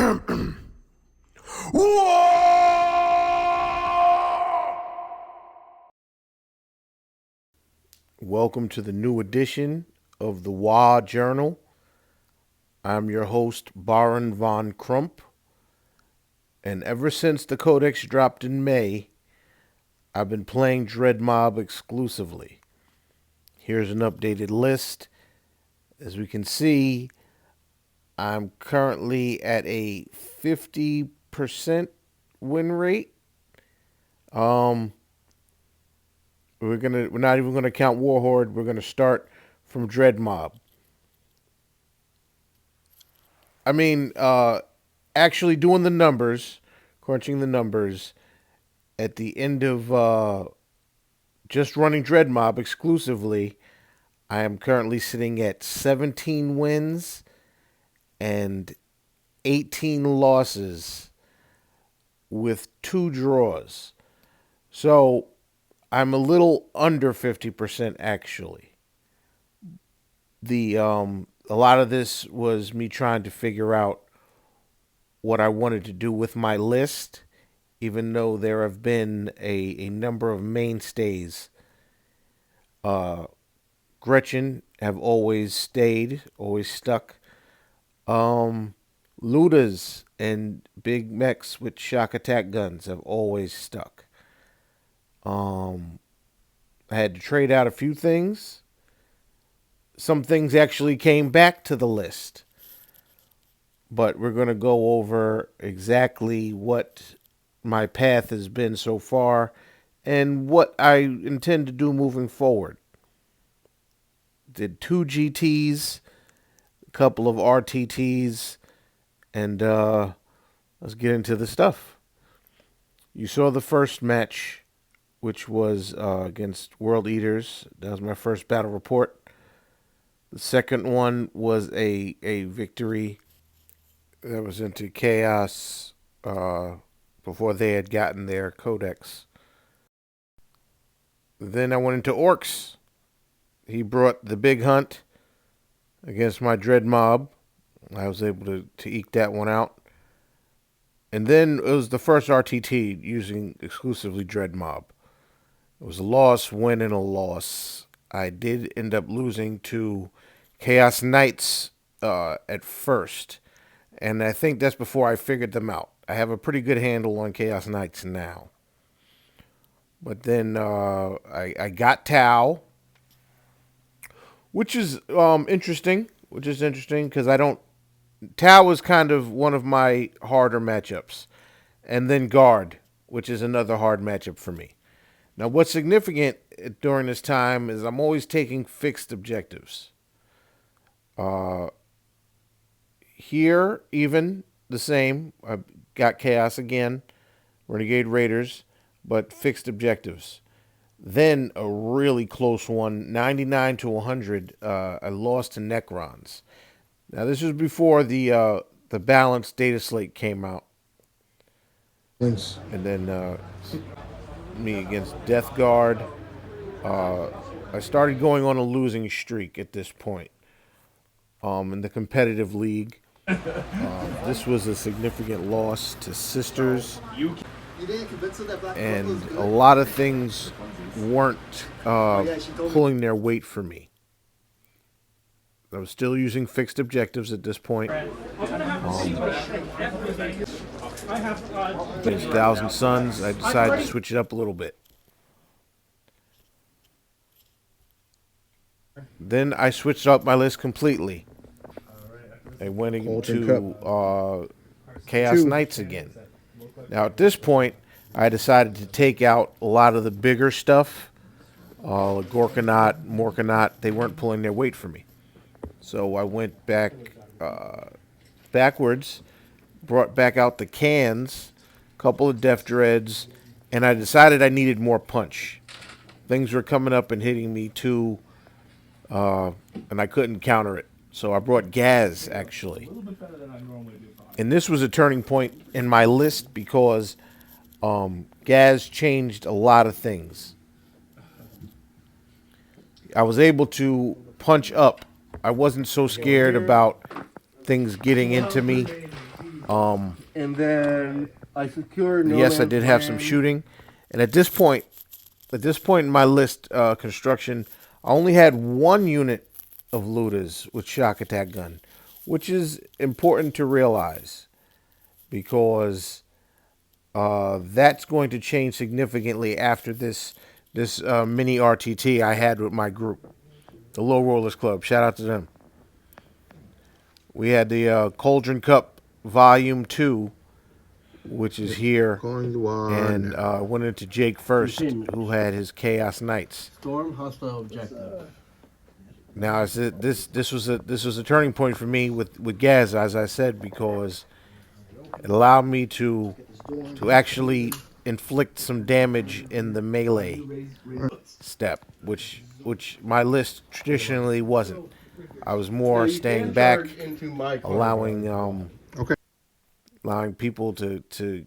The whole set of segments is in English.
Welcome to the new edition of the Waaagh Journal. I'm your host, Barun von Crump, and ever since the Codex dropped in May, I've been playing Dread Mob exclusively. Here's an updated list. As we can see, I'm currently at a 50% win rate. We're not even gonna count Warhorde. We're gonna start from Dread Mob. I mean, actually doing the numbers, crunching the numbers, at the end of just running Dread Mob exclusively, I am currently sitting at 17 wins and 18 losses with 2 draws. So I'm a little under 50% actually. A lot of this was me trying to figure out what I wanted to do with my list, even though there have been a number of mainstays. Gretchen have always stayed, always stuck. Ludas and big mechs with shock attack guns have always stuck. I had to trade out a few things. Some things actually came back to the list. But we're going to go over exactly what my path has been so far and what I intend to do moving forward. Did 2 GTs, a couple of RTTs, and let's get into the stuff. You saw the first match, which was against World Eaters. That was my first battle report. The second one was a victory that was into Chaos before they had gotten their codex. Then I went into Orks. He brought the big hunt against my Dread Mob. I was able to eke that one out. And then it was the first RTT using exclusively Dread Mob. It was a loss, win, and a loss. I did end up losing to Chaos Knights at first. And I think that's before I figured them out. I have a pretty good handle on Chaos Knights now. But then I got Tau, which is interesting. Because I don't... Tau was kind of one of my harder matchups. And then Guard, which is another hard matchup for me. Now, what's significant during this time is I'm always taking fixed objectives. Here, even the same. I got Chaos again, Renegade Raiders, but fixed objectives. Then a really close one, 99 to 100. I lost to Necrons. Now this was before the balanced data slate came out. Thanks. And then me against Death Guard. I started going on a losing streak at this point. In the competitive league. This was a significant loss to Sisters, and a lot of things weren't pulling their weight for me. I was still using fixed objectives at this point. Against Thousand Suns, I decided to switch it up a little bit. Then I switched up my list completely. I went into Chaos Knights again. Now, at this point, I decided to take out a lot of the bigger stuff. Gorkanaut, Morkanaut, they weren't pulling their weight for me. So I went backwards, brought back out the cans, a couple of Def Dreads, and I decided I needed more punch. Things were coming up and hitting me too, and I couldn't counter it. So I brought Gaz, actually. And this was a turning point in my list because Gaz changed a lot of things. I was able to punch up. I wasn't so scared about things getting into me. And then I secured no Yes, I man's did have some land. shooting, and at this point in my list construction, I only had one unit of looters with shock attack gun, which is important to realize because that's going to change significantly after this mini RTT I had with my group, the Low Rollers Club. Shout out to them. We had the Cauldron Cup Volume 2, which is here, Going to and one. went into Jake first, Continues. who had his Chaos Knights. Storm hostile objective. Now, this was a turning point for me with Gaz, as I said, because it allowed me to actually inflict some damage in the melee step, which my list traditionally wasn't. I was more You staying can back, charge into my car, allowing Okay. allowing people to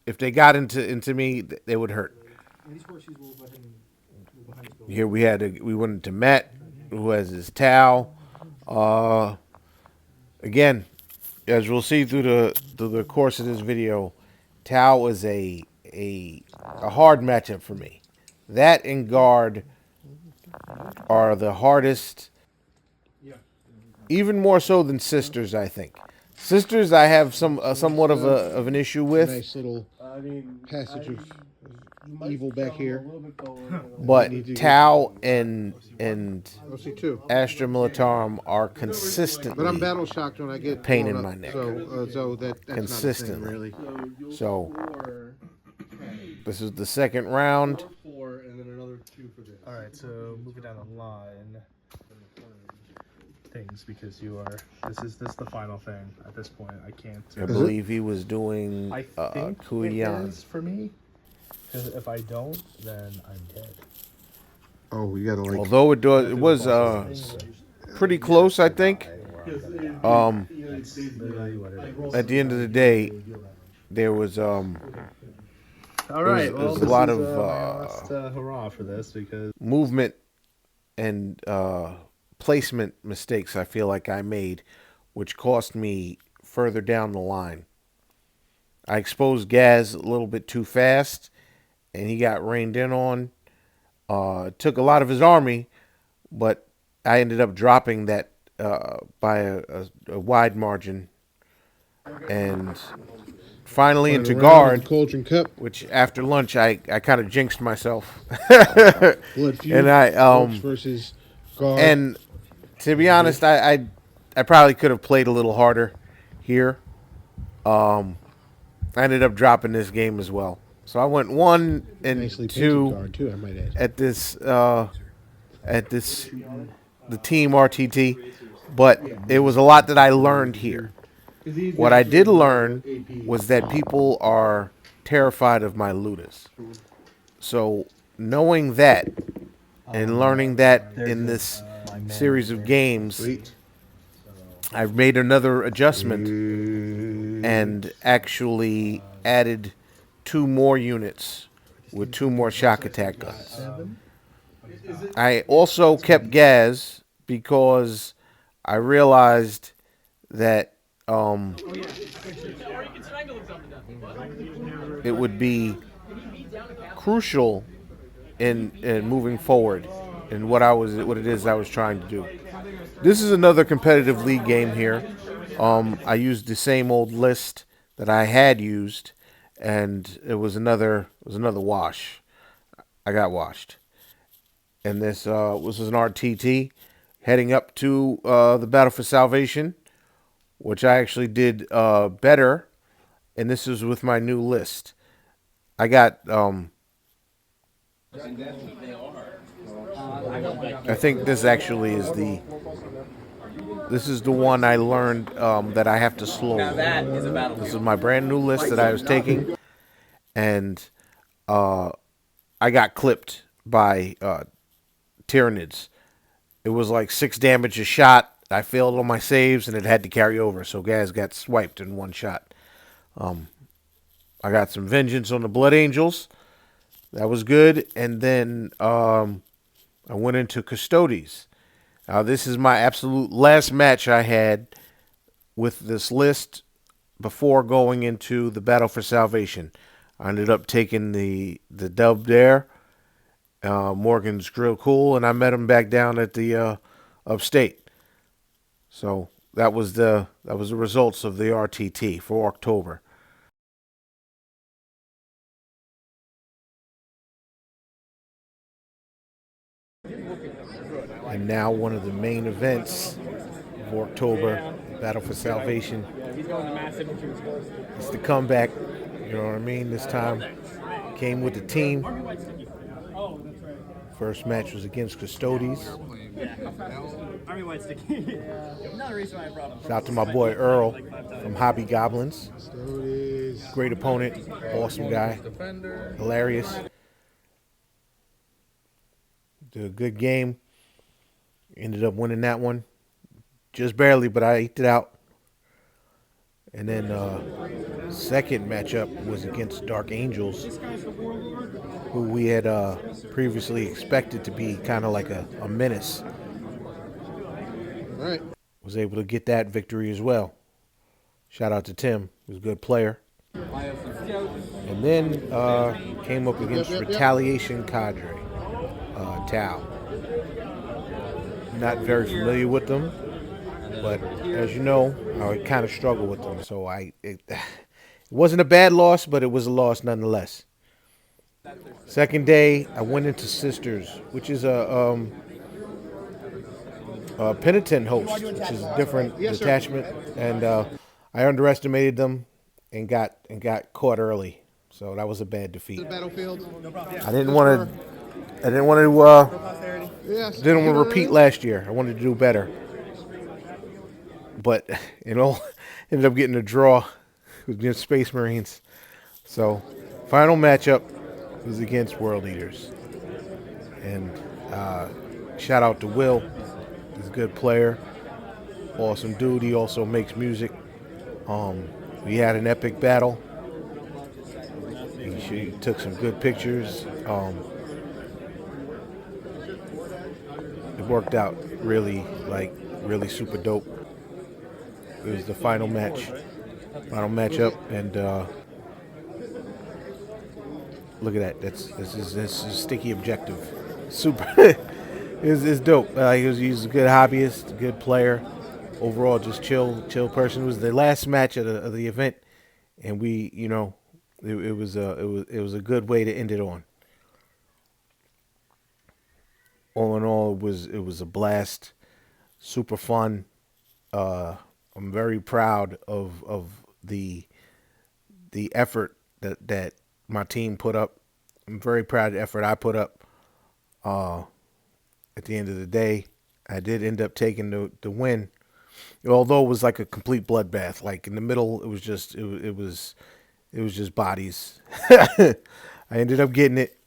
if they got into me, they would hurt. Here we went into Matt, who has his Tau. Again, as we'll see through the course of this video, Tau is a hard matchup for me. That and guard are the hardest, even more so than sisters. I think sisters I have somewhat of an issue with, Nice little I mean, passage of you might evil back come here. a little bit forward, but need to get- Tau and OC2. Astra Militarum are But I'm consistently battle shocked when I get pain blown in up. my neck. So that's Consistently. not a thing, really. So four, this is the second round. four, and then another two for this. All right, so moving down the line, things because you are. This is the final thing at this point. I can't. I believe he was doing I think it Kuyan. is for me. Because if I don't, then I'm dead. Oh, we gotta like. Although it was pretty close, I think. Literally what it is. At the end of the day, there was All right, was a this lot is, of, my last hurrah for this because movement and placement mistakes I feel like I made, which cost me further down the line. I exposed Gaz a little bit too fast, and he got rained in on. It took a lot of his army, but I ended up dropping that by a wide margin. And finally into Round of guard, the Cauldron Cup. which after lunch I kind of jinxed myself. Blood Feud. And I Orcs versus guard. and to be honest, I probably could have played a little harder here. I ended up dropping this game as well. So I went 1 and nicely painted 2 guard too, I might add. at this the team RTT, but it was a lot that I learned here. What I did learn was that people are terrified of my looters. So knowing that and learning that in this series of games, I've made another adjustment and actually added 2 more units with 2 more shock attack guns. I also kept Gaz because I realized that it would be crucial in moving forward in what it is I was trying to do. This is another competitive league game here. I used the same old list that I had used, and it was another wash. I got washed, and this was an RTT heading up to the Battle for Salvation, which I actually did better, and this is with my new list. I got I think this actually is the one I learned that I have to slow. This is my brand new list that I was taking, and I got clipped by Tyranids. It was like 6 damage a shot. I failed on my saves, and it had to carry over, so guys got swiped in 1 shot. I got some vengeance on the Blood Angels. That was good, and then I went into Custodes. Now, this is my absolute last match I had with this list before going into the battle for salvation. I ended up taking the dub there. Morgan's Grill Cool, and I met him back down at the upstate. So that was the results of the RTT for Orktober. And now one of the main events of Orktober, Battle for Salvation. It's the comeback. You know what I mean? This time came with the team. First match was against Custodes. Shout out to my boy Earl from Hobby Goblins. Great opponent, awesome guy, hilarious. Did a good game. Ended up winning that one. Just barely, but I eked it out. And then second matchup was against Dark Angels, who we had previously expected to be kind of like a menace. All right. Was able to get that victory as well. Shout out to Tim, who's a good player. And then came up against Retaliation Cadre, Tao. Not very familiar with them, but as you know, I kind of struggle with them. So it wasn't a bad loss, but it was a loss nonetheless. Second day, I went into Sisters, which is a penitent host, which is a different detachment, and I underestimated them and got caught early. So that was a bad defeat. Battlefield. I didn't want to repeat last year. I wanted to do better, but ended up getting a draw against Space Marines. So final matchup was against World Eaters, and shout out to Will. He's a good player, awesome dude. He also makes music. We had an epic battle. He took some good pictures. It worked out really super dope. It was the final matchup, and look at that. This is a sticky objective. Super. It's dope. He's a good hobbyist, a good player. Overall, just chill person. It was the last match of the event, and it was a good way to end it on. All in all, it was a blast, super fun. I'm very proud of the effort that my team put up. I'm very proud of the effort I put up. At the end of the day, I did end up taking the win, although it was like a complete bloodbath. Like in the middle, it was just bodies. I ended up getting it.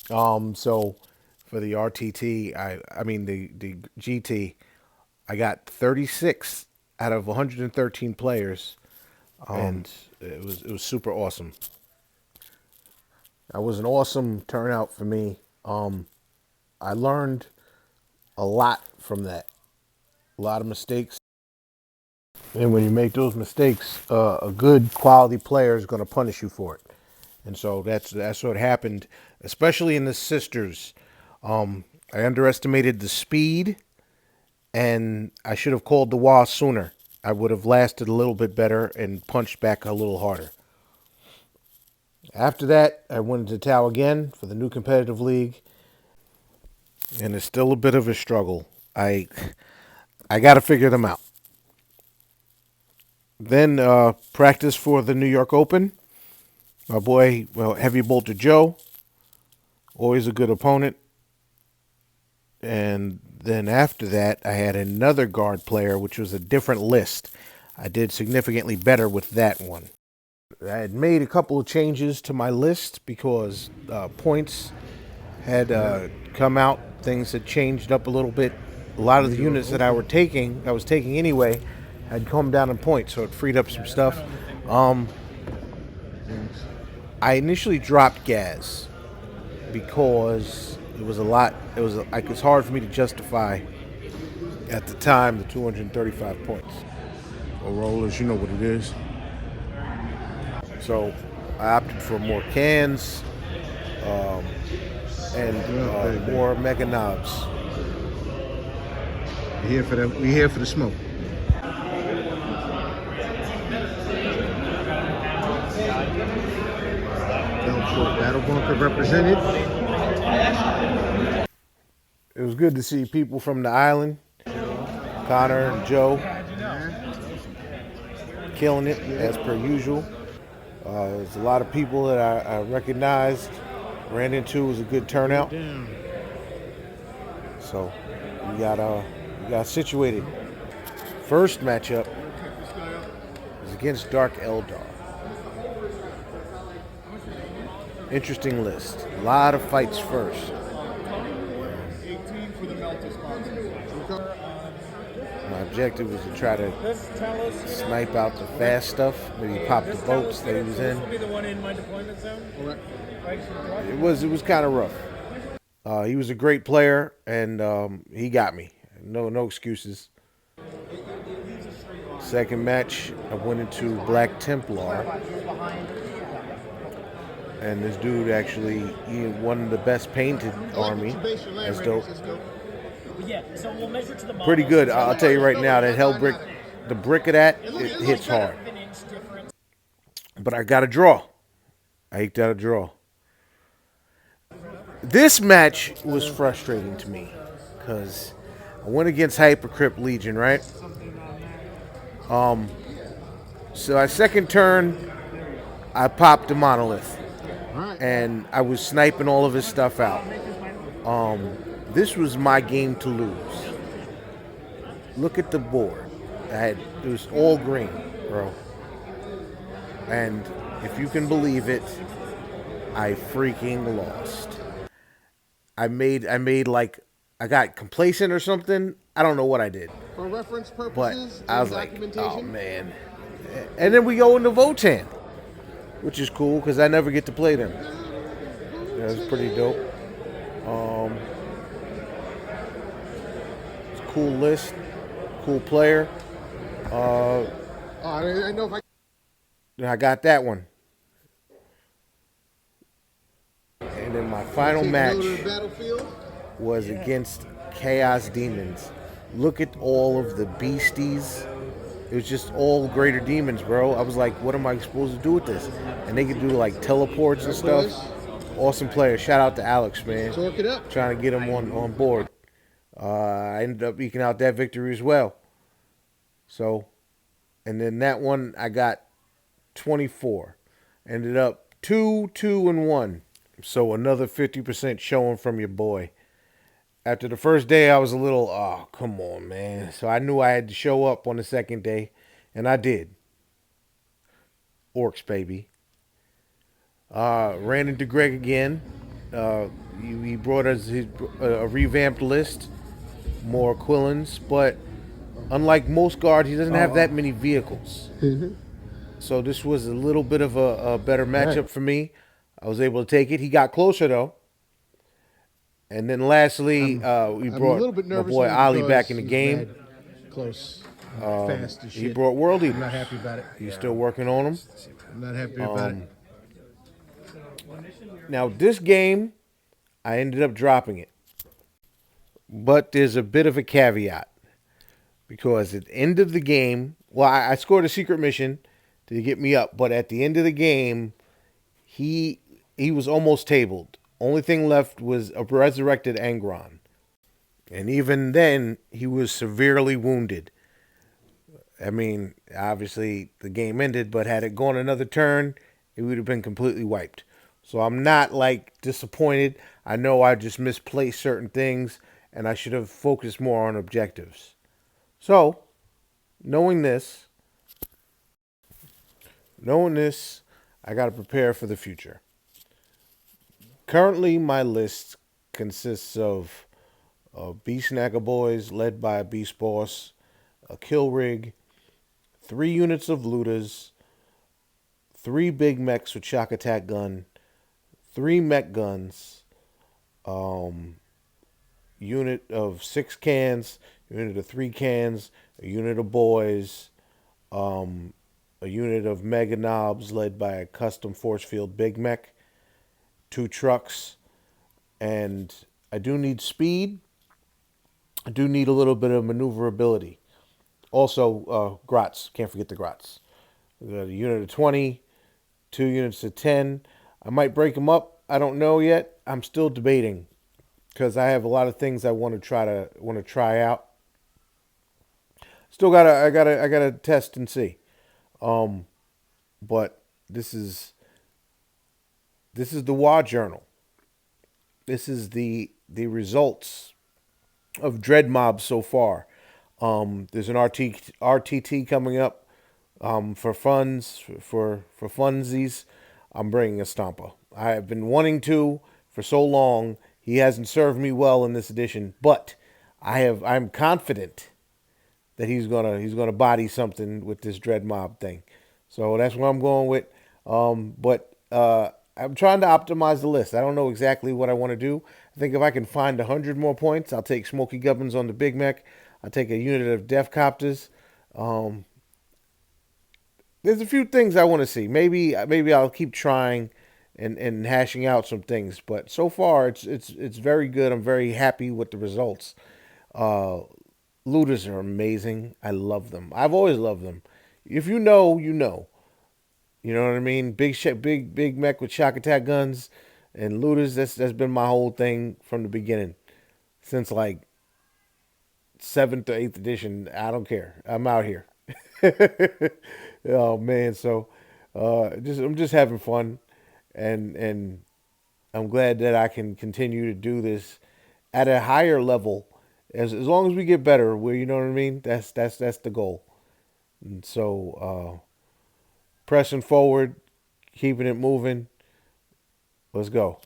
So for the RTT, I mean the GT, I got 36 out of 113 players, and it was super awesome. That was an awesome turnout for me. I learned a lot from that. A lot of mistakes. And when you make those mistakes, a good quality player is going to punish you for it. And so that's what happened, especially in the Sisters. I underestimated the speed, and I should have called the Waaagh sooner. I would have lasted a little bit better and punched back a little harder. After that, I went into Tau again for the new competitive league, and it's still a bit of a struggle. I got to figure them out. Then practice for the New York Open. My boy, Heavy Bolter Joe, always a good opponent. And then after that, I had another guard player, which was a different list. I did significantly better with that one. I had made a couple of changes to my list because points had come out. Things had changed up a little bit. A lot of the units that I was taking anyway, had come down in points, so it freed up some stuff. I initially dropped Gaz because it was a lot. It was hard for me to justify at the time the 235 points. Oh, rollers, you know what it is. So I opted for more cans and more mega knobs. We're here for the smoke. Belfort Battle Bunker represented. It was good to see people from the island, Connor and Joe, killing it as per usual. There's a lot of people that I recognized, ran into. It was a good turnout. So we got situated. First matchup is against Dark Eldar. Interesting list. A lot of fights first. My objective was to try to snipe out the fast stuff, maybe pop the boats that he was in. It was kind of rough. He was a great player, and he got me. No excuses. Second match, I went into Black Templar, and this dude actually he won the best painted army. That's dope. Pretty good. I'll tell you right now, that hell brick, the brick of that, it hits hard. But I got a draw. I eked out a draw. This match was frustrating to me because I went against Hypercrypt Legion, right? So my second turn, I popped the monolith, and I was sniping all of his stuff out. This was my game to lose. Look at the board. It was all green, bro. And if you can believe it, I freaking lost. I made like I got complacent or something. I don't know what I did. For reference But purposes I and was like, documentation. oh man. And then we go into Votan, which is cool because I never get to play them. Yeah, it's pretty dope. It's a cool list, cool player. I didn't know if I got that one. And then my final match was against Chaos Demons. Look at all of the beasties. It was just all greater demons, bro. I was like, what am I supposed to do with this? And they could do like teleports and stuff. Awesome player. Shout out to Alex, man. Torque it up. Trying to get him on board. I ended up eking out that victory as well. So, and then that one I got 24. Ended up 2-2-1. So another 50% showing from your boy. After the first day, I was a little, oh, come on, man. So I knew I had to show up on the second day, and I did. Orks, baby. Ran into Greg again. He brought us a revamped list, more Quillins, but unlike most guards, he doesn't have that many vehicles. So this was a little bit of a better matchup for me. I was able to take it. He got closer, though. And then lastly, we brought my boy Ali back in the game. Close. Fast as shit. He brought World Eaters. I'm not happy about it. He's still working on them. I'm not happy about it. Now, this game, I ended up dropping it. But there's a bit of a caveat. Because at the end of the game, well, I scored a secret mission to get me up. But at the end of the game, he was almost tabled. Only thing left was a resurrected Angron. And even then, he was severely wounded. I mean, obviously, the game ended, but had it gone another turn, it would have been completely wiped. So I'm not, like, disappointed. I know I just misplaced certain things, and I should have focused more on objectives. So, knowing this, I got to prepare for the future. Currently, my list consists of Beast Snacker Boys, led by a Beast Boss, a Kill Rig, 3 units of Looters, 3 big mechs with shock attack gun, 3 mech guns, unit of 6 cans, unit of 3 cans, a unit of boys, a unit of mega knobs led by a custom force field big mech, 2 trucks, and I do need speed. I do need a little bit of maneuverability. Also, grots. Can't forget the grots. We got a unit of 20, 2 units of 10. I might break them up. I don't know yet. I'm still debating because I have a lot of things I want to try out. Still I gotta test and see. But this is the Waaagh Journal. This is the results of Dread Mob so far. There's an RTT coming up for funds for funsies. I'm bringing a Stomper. I have been wanting to for so long. He hasn't served me well in this edition, but I'm confident that he's gonna body something with this Dread Mob thing. So that's what I'm going with. But I'm trying to optimize the list. I don't know exactly what I want to do. I think if I can find 100 more points, I'll take Smoky Gubbins on the Big Mech. I'll take a unit of Def Copters. There's a few things I want to see. Maybe I'll keep trying and hashing out some things. But so far, it's very good. I'm very happy with the results. Looters are amazing. I love them. I've always loved them. If you know, you know. You know what I mean? Big mech with shock attack guns and looters. That's been my whole thing from the beginning, since like 7th or 8th edition. I don't care. I'm out here. Oh man, so I'm just having fun, and I'm glad that I can continue to do this at a higher level. As long as we get better, where you know what I mean. That's the goal. And so pressing forward, keeping it moving. Let's go.